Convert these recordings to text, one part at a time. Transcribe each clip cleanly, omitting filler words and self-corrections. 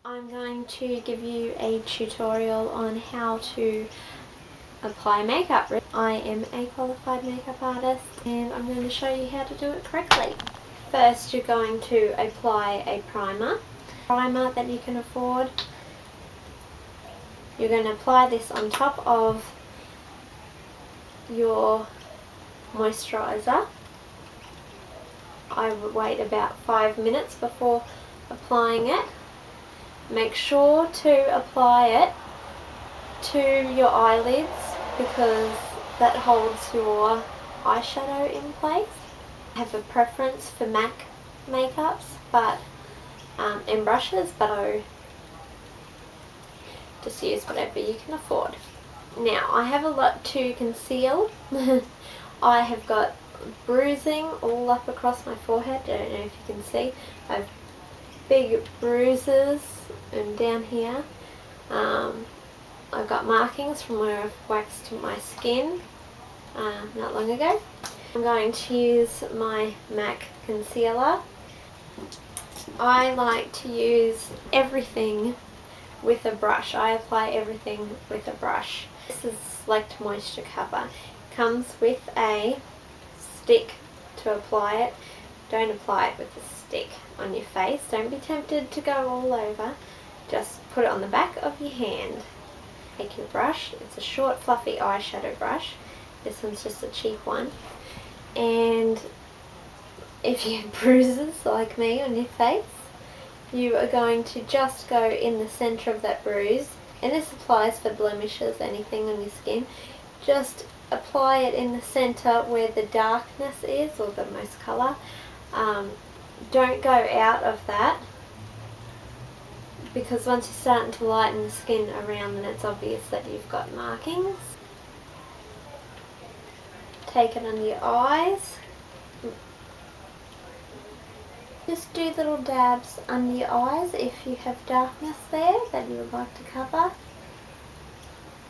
I'm going to give you a tutorial on how to apply makeup. I am a qualified makeup artist and I'm going to show you how to do it correctly. First, you're going to apply a primer that you can afford. You're going to apply this on top of your moisturiser. I would wait about 5 minutes before applying it. Make sure to apply it to your eyelids because that holds your eyeshadow in place. I have a preference for MAC makeups and brushes, but I just use whatever you can afford. Now I have a lot to conceal. I have got bruising all up across my forehead. I don't know if you can see. I have big bruises and down here. I've got markings from where I've waxed my skin not long ago. I'm going to use my MAC concealer. I like to use everything with a brush. I apply everything with a brush. This is Select Moisture Cover. It comes with a stick to apply it. Don't apply it with a stick on your face. Don't be tempted to go all over. Just put it on the back of your hand. Take your brush. It's a short fluffy eyeshadow brush. This one's just a cheap one. And if you have bruises like me on your face, you are going to just go in the centre of that bruise. And this applies for blemishes, anything on your skin. Just apply it in the centre where the darkness is, or the most colour. Don't go out of that, because once you're starting to lighten the skin around, then it's obvious that you've got markings. Take it under your eyes. Just do little dabs under your eyes if you have darkness there that you would like to cover,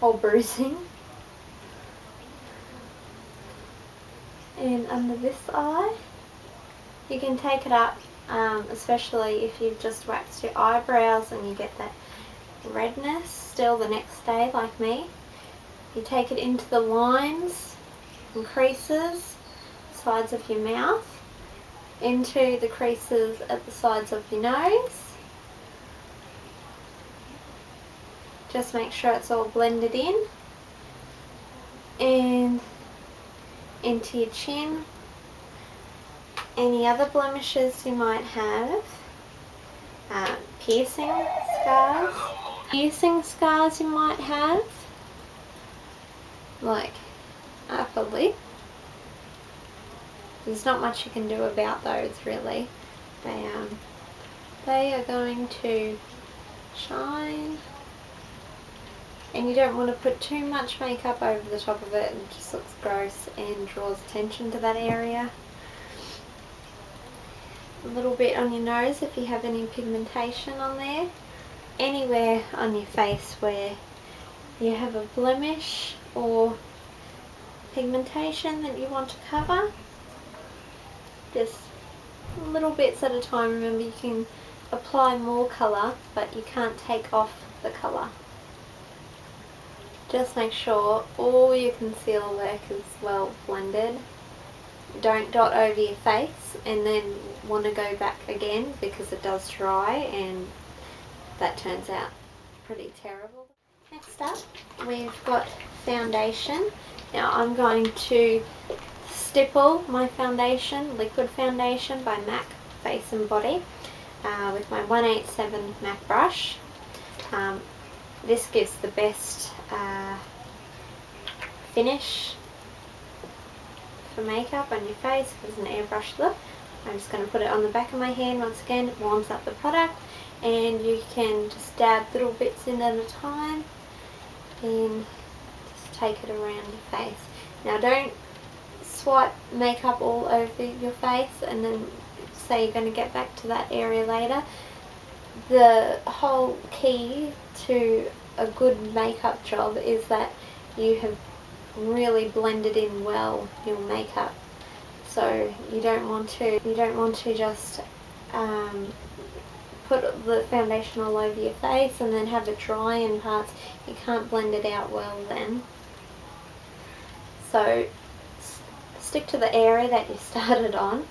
or bruising. And under this eye. You can take it up, especially if you've just waxed your eyebrows and you get that redness still the next day like me. You take it into the lines and creases, sides of your mouth, into the creases at the sides of your nose. Just make sure it's all blended in. And into your chin. Any other blemishes you might have, piercing scars you might have, like upper lip. There's not much you can do about those really. They are going to shine, and you don't want to put too much makeup over the top of it. It just looks gross and draws attention to that area. A little bit on your nose if you have any pigmentation on there. Anywhere on your face where you have a blemish or pigmentation that you want to cover. Just little bits at a time. Remember, you can apply more colour, but you can't take off the colour. Just make sure all your concealer work is well blended. Don't dot over your face and then want to go back again, because it does dry and that turns out pretty terrible. Next up, we've got foundation. Now I'm going to stipple my foundation, liquid foundation by MAC Face and Body with my 187 MAC brush. This gives the best finish for makeup on your face. There's an airbrush look. I'm just going to put it on the back of my hand. Once again, it warms up the product, and you can just dab little bits in at a time and just take it around your face. Now don't swipe makeup all over your face and then say you're going to get back to that area later. The whole key to a good makeup job is that you have really blended in well your makeup. So you don't want to just put the foundation all over your face and then have it dry in parts, you can't blend it out well then. So stick to the area that you started on,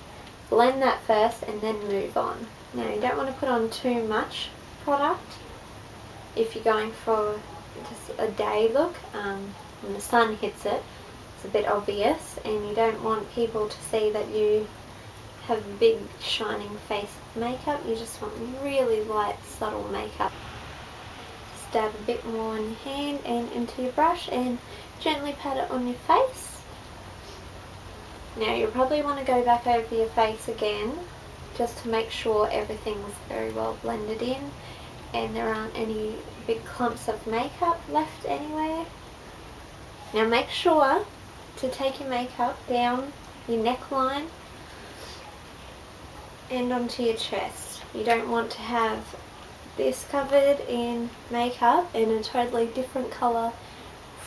blend that first and then move on. Now you don't want to put on too much product if you're going for just a day look. When the sun hits it, it's a bit obvious, and you don't want people to see that you have a big shining face of makeup. You just want really light, subtle makeup. Just dab a bit more on your hand and into your brush and gently pat it on your face. Now you'll probably want to go back over your face again just to make sure everything's very well blended in and there aren't any big clumps of makeup left anywhere. Now make sure to take your makeup down your neckline and onto your chest. You don't want to have this covered in makeup in a totally different colour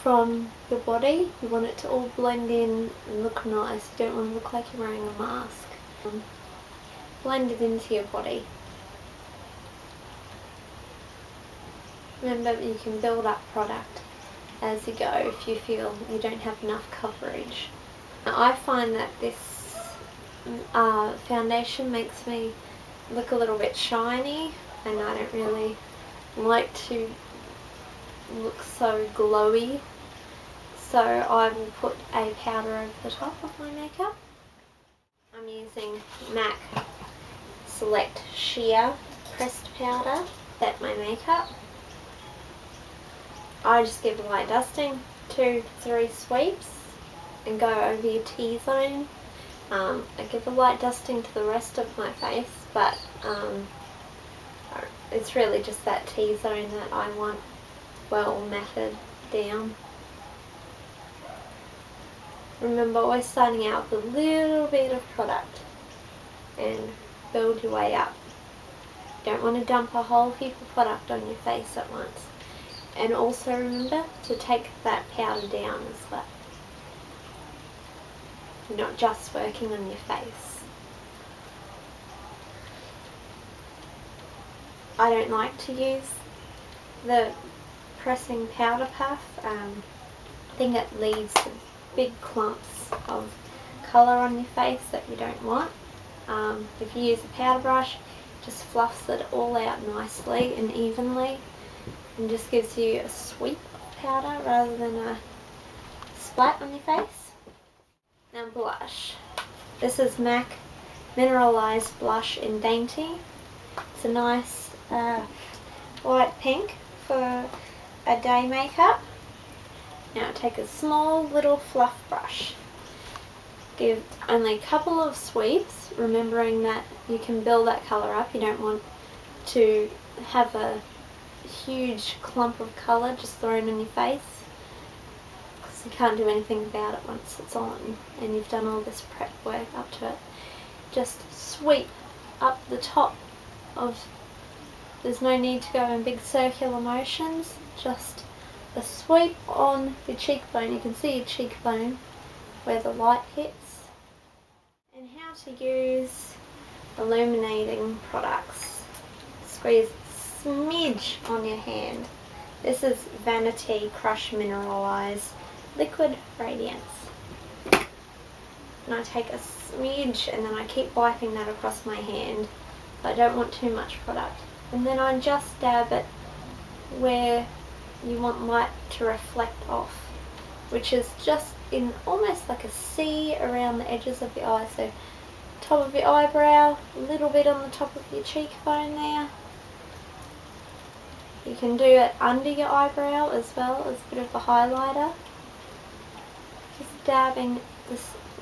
from your body. You want it to all blend in and look nice. You don't want to look like you're wearing a mask. Blend it into your body. Remember, you can build up product as you go if you feel you don't have enough coverage. Now, I find that this foundation makes me look a little bit shiny, and I don't really like to look so glowy, so I will put a powder over the top of my makeup. I'm using MAC Select Sheer Pressed Powder to set my makeup. I just give a light dusting, 2-3 sweeps, and go over your T-zone. I give a light dusting to the rest of my face, but it's really just that T-zone that I want well matted down. Remember, always starting out with a little bit of product and build your way up. You don't want to dump a whole heap of product on your face at once. And also remember to take that powder down as well. You're not just working on your face. I don't like to use the pressing powder puff. I think it leaves big clumps of colour on your face that you don't want. If you use a powder brush, it just fluffs it all out nicely and evenly and just gives you a sweep of powder rather than a splat on your face. Now blush. This is MAC Mineralized Blush in Dainty. It's a nice light pink for a day makeup. Now take a small little fluff brush. Give only a couple of sweeps, remembering that you can build that colour up. You don't want to have a huge clump of colour just thrown in your face, because you can't do anything about it once it's on and you've done all this prep work up to it. Just sweep up the top of, there's no need to go in big circular motions, just a sweep on your cheekbone. You can see your cheekbone where the light hits. And how to use illuminating products. Squeeze a smidge on your hand. This is Vanity Crush Mineralize Liquid Radiance. And I take a smidge and then I keep wiping that across my hand. I don't want too much product. And then I just dab it where you want light to reflect off, which is just in almost like a C around the edges of your eye. So top of your eyebrow, a little bit on the top of your cheekbone there. You can do it under your eyebrow as well as a bit of a highlighter. Just dabbing the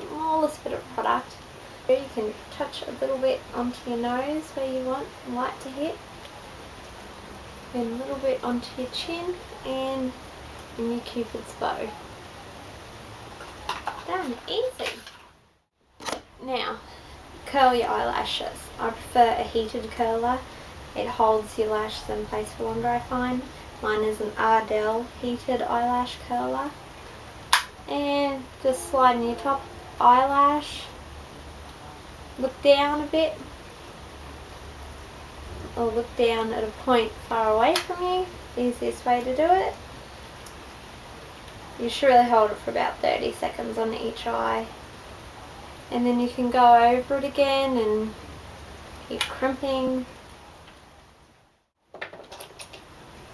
smallest bit of product. You can touch a little bit onto your nose where you want light to hit. And a little bit onto your chin and in your cupid's bow. Done. Easy. Now, curl your eyelashes. I prefer a heated curler. It holds your lashes in place for longer, I find. Mine is an Ardell heated eyelash curler. And just slide in your top eyelash. Look down a bit. or look down at a point far away from you. Easiest way to do it. You should really hold it for about 30 seconds on each eye. And then you can go over it again and keep crimping.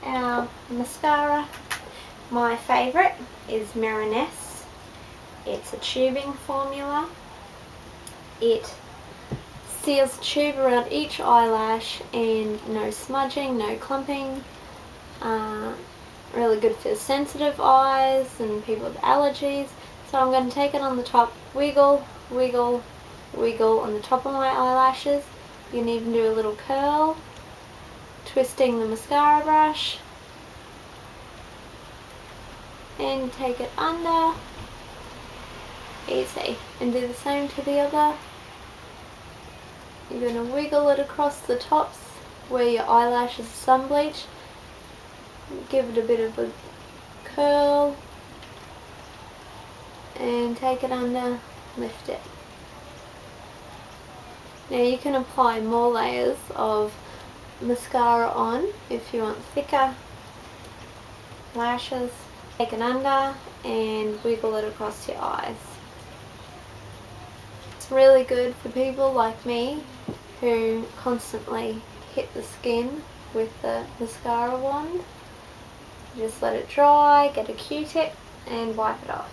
Our mascara, my favourite is Marinesse. It's a tubing formula. It seals the tube around each eyelash and no smudging, no clumping. Really good for sensitive eyes and people with allergies. So I'm going to take it on the top, wiggle, wiggle, wiggle on the top of my eyelashes. You can even do a little curl, twisting the mascara brush, and take it under, easy, and do the same to the other. You're going to wiggle it across the tops where your eyelashes are sun bleached, give it a bit of a curl, and take it under, lift it. Now you can apply more layers of mascara on if you want thicker lashes. Take it under and wiggle it across your eyes. It's really good for people like me who constantly hit the skin with the mascara wand. Just let it dry, get a Q-tip and wipe it off.